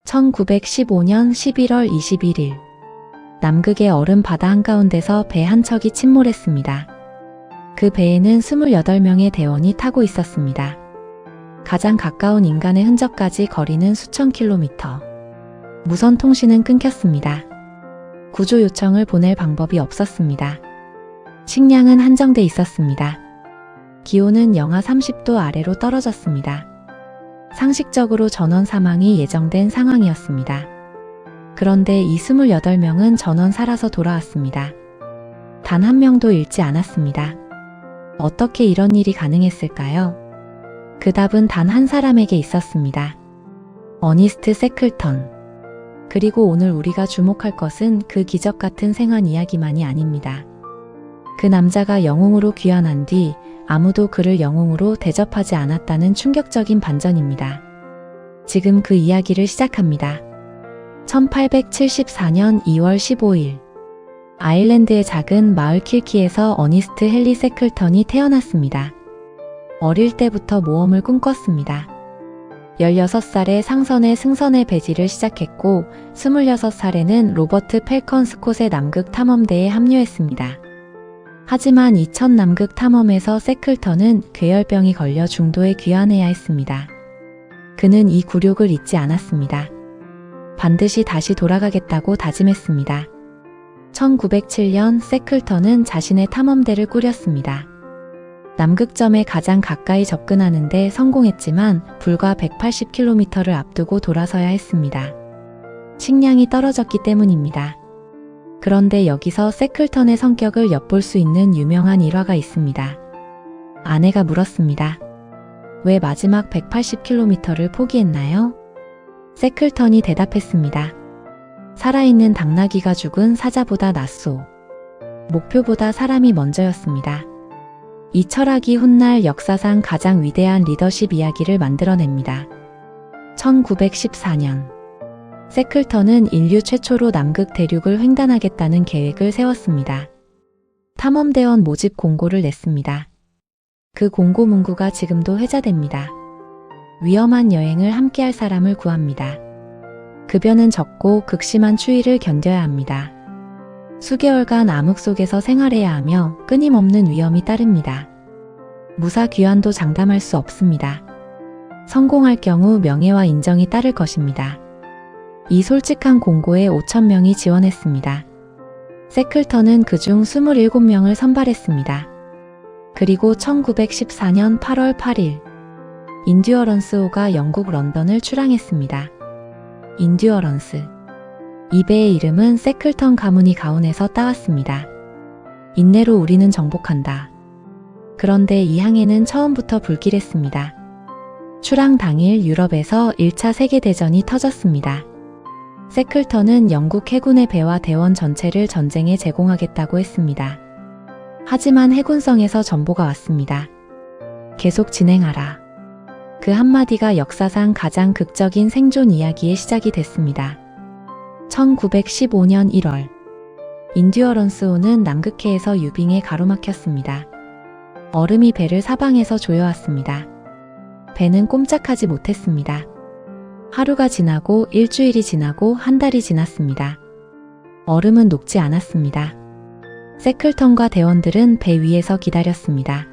1915년 11월 21일 남극의 얼음 바다 한가운데서 배 한 척이 침몰했습니다. 그 배에는 28명의 대원이 타고 있었습니다. 가장 가까운 인간의 흔적까지 거리는 수천 킬로미터. 무선 통신은 끊겼습니다. 구조 요청을 보낼 방법이 없었습니다. 식량은 한정돼 있었습니다. 기온은 영하 30도 아래로 떨어졌습니다. 상식적으로 전원 사망이 예정된 상황이었습니다. 그런데 이 28명은 전원 살아서 돌아왔습니다. 단 한 명도 잃지 않았습니다. 어떻게 이런 일이 가능했을까요? 그 답은 단 한 사람에게 있었습니다. 어니스트 세클턴. 그리고 오늘 우리가 주목할 것은 그 기적 같은 생還이야기만이 아닙니다. 그 남자가 영웅으로 귀환한 뒤 아무도 그를 영웅으로 대접하지 않았다는 충격적인 반전입니다. 지금 그 이야기를 시작합니다. 1874년 2월 15일 아일랜드의 작은 마을 킬키에서 어니스트 헨리 세클턴이 태어났습니다. 어릴 때부터 모험을 꿈꿨습니다. 16살에 상선의 승선의 배지를 시작했고 26살에는 로버트 펠컨 스콧의 남극 탐험대에 합류했습니다. 하지만 2000 남극 탐험에서 세클턴은 괴열병이 걸려 중도에 귀환해야 했습니다. 그는 이 굴욕을 잊지 않았습니다. 반드시 다시 돌아가겠다고 다짐했습니다. 1907년 세클턴은 자신의 탐험대를 꾸렸습니다. 남극점에 가장 가까이 접근하는 데 성공했지만 불과 180km를 앞두고 돌아서야 했습니다. 식량이 떨어졌기 때문입니다. 그런데 여기서 세클턴의 성격을 엿볼 수 있는 유명한 일화가 있습니다. 아내가 물었습니다. 왜 마지막 180km를 포기했나요? 세클턴이 대답했습니다. 살아있는 당나귀가 죽은 사자보다 낫소. 목표보다 사람이 먼저였습니다. 이 철학이 훗날 역사상 가장 위대한 리더십 이야기를 만들어냅니다. 1914년 세클턴은 인류 최초로 남극 대륙을 횡단하겠다는 계획을 세웠습니다. 탐험대원 모집 공고를 냈습니다. 그 공고 문구가 지금도 회자됩니다. 위험한 여행을 함께할 사람을 구합니다. 급여는 적고 극심한 추위를 견뎌야 합니다. 수개월간 암흑 속에서 생활해야 하며 끊임없는 위험이 따릅니다. 무사 귀환도 장담할 수 없습니다. 성공할 경우 명예와 인정이 따를 것입니다. 이 솔직한 공고에 5,000명이 지원했습니다. 세클턴은 그중 27명을 선발했습니다. 그리고 1914년 8월 8일 인듀어런스 호가 영국 런던을 출항했습니다. 인듀어런스. 이 배의 이름은 세클턴 가문이 가운에서 따왔습니다. 인내로 우리는 정복한다. 그런데 이 항해는 처음부터 불길했습니다. 출항 당일 유럽에서 1차 세계대전이 터졌습니다. 세클턴은 영국 해군의 배와 대원 전체를 전쟁에 제공하겠다고 했습니다. 하지만 해군성에서 전보가 왔습니다. 계속 진행하라. 그 한마디가 역사상 가장 극적인 생존 이야기의 시작이 됐습니다. 1915년 1월 인듀어런스호는 남극해에서 유빙에 가로막혔습니다. 얼음이 배를 사방에서 조여왔습니다. 배는 꼼짝하지 못했습니다. 하루가 지나고 일주일이 지나고 한 달이 지났습니다. 얼음은 녹지 않았습니다. 세클턴과 대원들은 배 위에서 기다렸습니다.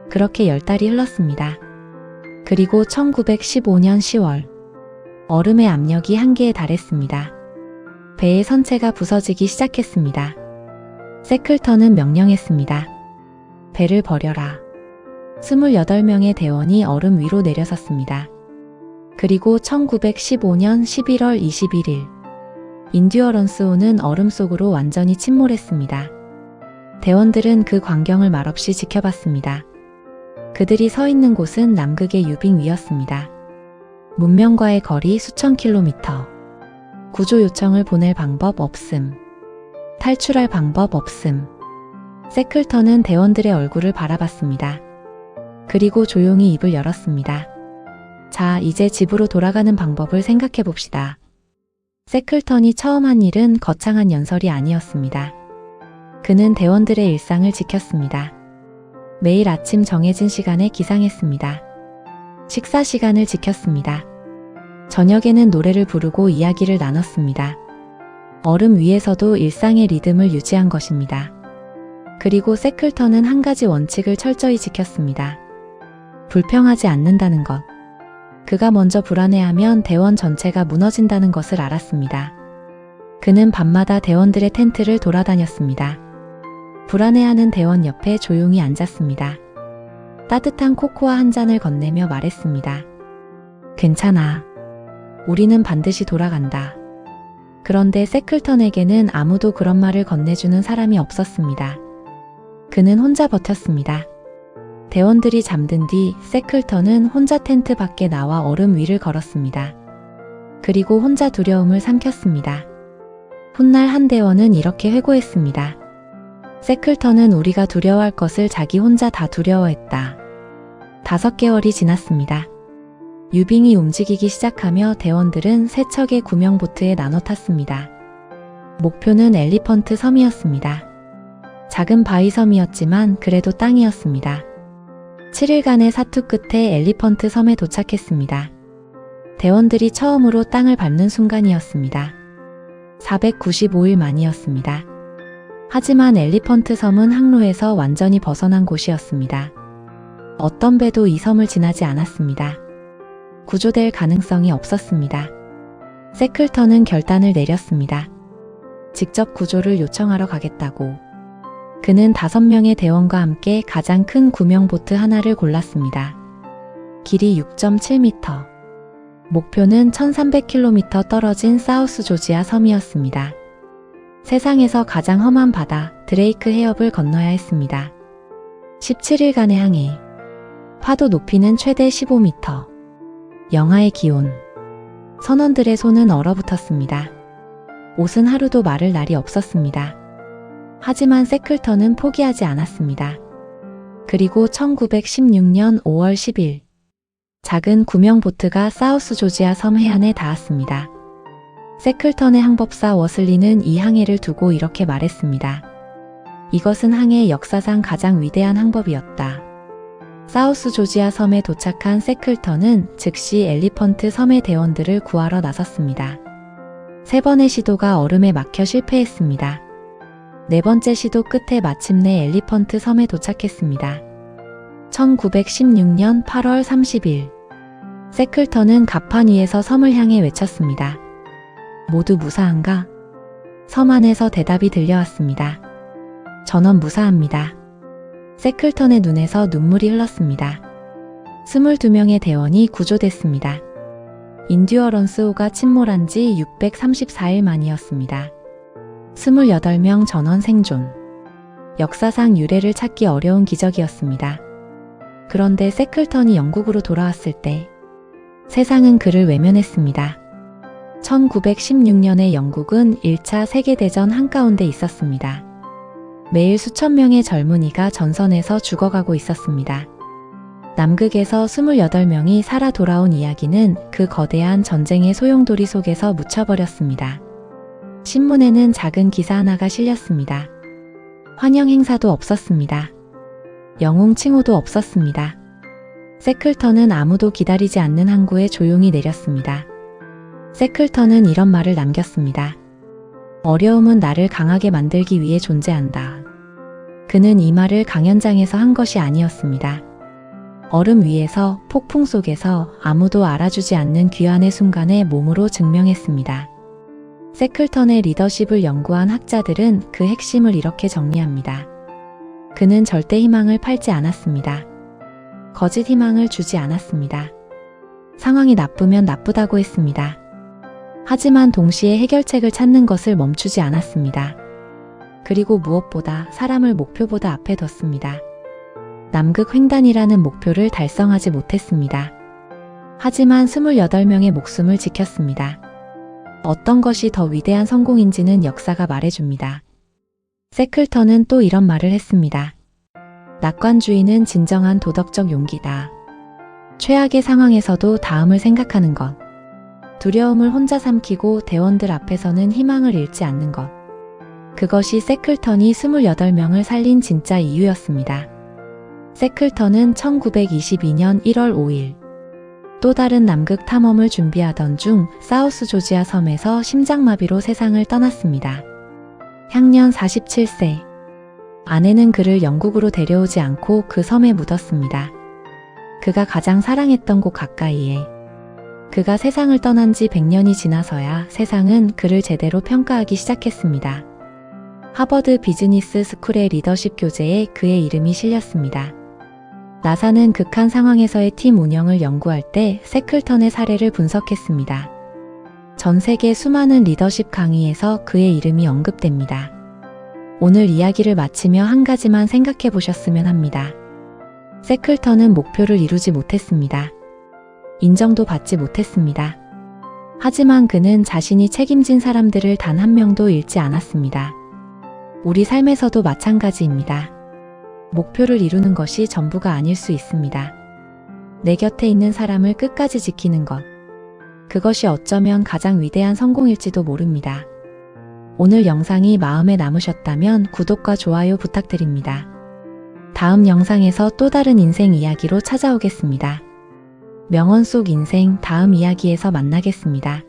그렇게 10달이 흘렀습니다. 그리고 1915년 10월 얼음의 압력이 한계에 달했습니다. 배의 선체가 부서지기 시작했습니다. 세클턴은 명령했습니다. 배를 버려라. 28명의 대원이 얼음 위로 내려섰습니다. 그리고 1915년 11월 21일 인듀어런스호는 얼음 속으로 완전히 침몰했습니다. 대원들은 그 광경을 말없이 지켜봤습니다. 그들이 서 있는 곳은 남극의 유빙 위였습니다. 문명과의 거리 수천 킬로미터. 구조 요청을 보낼 방법 없음. 탈출할 방법 없음. 세클턴은 대원들의 얼굴을 바라봤습니다. 그리고 조용히 입을 열었습니다. 자, 이제 집으로 돌아가는 방법을 생각해 봅시다. 세클턴이 처음 한 일은 거창한 연설이 아니었습니다. 그는 대원들의 일상을 지켰습니다. 매일 아침 정해진 시간에 기상했습니다. 식사 시간을 지켰습니다. 저녁에는 노래를 부르고 이야기를 나눴습니다. 얼음 위에서도 일상의 리듬을 유지한 것입니다. 그리고 세클턴은 한 가지 원칙을 철저히 지켰습니다. 불평하지 않는다는 것. 그가 먼저 불안해하면 대원 전체가 무너진다는 것을 알았습니다. 그는 밤마다 대원들의 텐트를 돌아다녔습니다. 불안해하는 대원 옆에 조용히 앉았습니다. 따뜻한 코코아 한 잔을 건네며 말했습니다. 괜찮아. 우리는 반드시 돌아간다. 그런데 세클턴에게는 아무도 그런 말을 건네주는 사람이 없었습니다. 그는 혼자 버텼습니다. 대원들이 잠든 뒤 세클턴은 혼자 텐트 밖에 나와 얼음 위를 걸었습니다. 그리고 혼자 두려움을 삼켰습니다. 훗날 한 대원은 이렇게 회고했습니다. 세클턴은 우리가 두려워할 것을 자기 혼자 다 두려워했다. 5개월이 지났습니다. 유빙이 움직이기 시작하며 대원들은 세 척의 구명 보트에 나눠 탔습니다. 목표는 엘리펀트 섬이었습니다. 작은 바위 섬이었지만 그래도 땅이었습니다. 7일간의 사투 끝에 엘리펀트 섬에 도착했습니다. 대원들이 처음으로 땅을 밟는 순간이었습니다. 495일 만이었습니다. 하지만 엘리펀트 섬은 항로에서 완전히 벗어난 곳이었습니다. 어떤 배도 이 섬을 지나지 않았습니다. 구조될 가능성이 없었습니다. 세클턴은 결단을 내렸습니다. 직접 구조를 요청하러 가겠다고. 그는 5명의 대원과 함께 가장 큰 구명보트 하나를 골랐습니다. 길이 6.7m. 목표는 1300km 떨어진 사우스 조지아 섬이었습니다. 세상에서 가장 험한 바다 드레이크 해협을 건너야 했습니다. 17일간의 항해. 파도 높이는 최대 15m. 영하의 기온. 선원들의 손은 얼어붙었습니다. 옷은 하루도 마를 날이 없었습니다. 하지만 세클턴은 포기하지 않았습니다. 그리고 1916년 5월 10일 작은 구명보트가 사우스 조지아 섬 해안에 닿았습니다. 세클턴의 항법사 워슬리는 이 항해를 두고 이렇게 말했습니다. 이것은 항해 역사상 가장 위대한 항법이었다. 사우스 조지아 섬에 도착한 세클턴은 즉시 엘리펀트 섬의 대원들을 구하러 나섰습니다. 3번의 시도가 얼음에 막혀 실패했습니다. 4번째 시도 끝에 마침내 엘리펀트 섬에 도착했습니다. 1916년 8월 30일 세클턴은 갑판 위에서 섬을 향해 외쳤습니다. 모두 무사한가? 섬 안에서 대답이 들려왔습니다. 전원 무사합니다. 세클턴의 눈에서 눈물이 흘렀습니다. 22명의 대원이 구조됐습니다. 인듀어런스호가 침몰한 지 634일 만이었습니다. 28명 전원 생존. 역사상 유례를 찾기 어려운 기적이었습니다. 그런데 세클턴이 영국으로 돌아왔을 때 세상은 그를 외면했습니다. 1916년에 영국은 1차 세계대전 한가운데 있었습니다. 매일 수천 명의 젊은이가 전선에서 죽어가고 있었습니다. 남극에서 28명이 살아 돌아온 이야기는 그 거대한 전쟁의 소용돌이 속에서 묻혀버렸습니다. 신문에는 작은 기사 하나가 실렸습니다. 환영 행사도 없었습니다. 영웅 칭호도 없었습니다. 세클턴은 아무도 기다리지 않는 항구에 조용히 내렸습니다. 세클턴은 이런 말을 남겼습니다. 어려움은 나를 강하게 만들기 위해 존재한다. 그는 이 말을 강연장에서 한 것이 아니었습니다. 얼음 위에서, 폭풍 속에서 아무도 알아주지 않는 귀환의 순간에 몸으로 증명했습니다. 세클턴의 리더십을 연구한 학자들은 그 핵심을 이렇게 정리합니다. 그는 절대 희망을 팔지 않았습니다. 거짓 희망을 주지 않았습니다. 상황이 나쁘면 나쁘다고 했습니다. 하지만 동시에 해결책을 찾는 것을 멈추지 않았습니다. 그리고 무엇보다 사람을 목표보다 앞에 뒀습니다. 남극 횡단이라는 목표를 달성하지 못했습니다. 하지만 28명의 목숨을 지켰습니다. 어떤 것이 더 위대한 성공인지는 역사가 말해줍니다. 세클턴은 또 이런 말을 했습니다. 낙관주의는 진정한 도덕적 용기다. 최악의 상황에서도 다음을 생각하는 것. 두려움을 혼자 삼키고 대원들 앞에서는 희망을 잃지 않는 것. 그것이 세클턴이 28명을 살린 진짜 이유였습니다. 세클턴은 1922년 1월 5일 또 다른 남극 탐험을 준비하던 중 사우스 조지아 섬에서 심장마비로 세상을 떠났습니다. 향년 47세. 아내는 그를 영국으로 데려오지 않고 그 섬에 묻었습니다. 그가 가장 사랑했던 곳 가까이에. 그가 세상을 떠난 지 100년이 지나서야 세상은 그를 제대로 평가하기 시작했습니다. 하버드 비즈니스 스쿨의 리더십 교재에 그의 이름이 실렸습니다. 나사는 극한 상황에서의 팀 운영을 연구할 때 세클턴의 사례를 분석했습니다. 전 세계 수많은 리더십 강의에서 그의 이름이 언급됩니다. 오늘 이야기를 마치며 한 가지만 생각해 보셨으면 합니다. 세클턴은 목표를 이루지 못했습니다. 인정도 받지 못했습니다. 하지만 그는 자신이 책임진 사람들을 단 한 명도 잃지 않았습니다. 우리 삶에서도 마찬가지입니다. 목표를 이루는 것이 전부가 아닐 수 있습니다. 내 곁에 있는 사람을 끝까지 지키는 것. 그것이 어쩌면 가장 위대한 성공일지도 모릅니다. 오늘 영상이 마음에 남으셨다면 구독과 좋아요 부탁드립니다. 다음 영상에서 또 다른 인생 이야기로 찾아오겠습니다. 명언 속 인생 다음 이야기에서 만나겠습니다.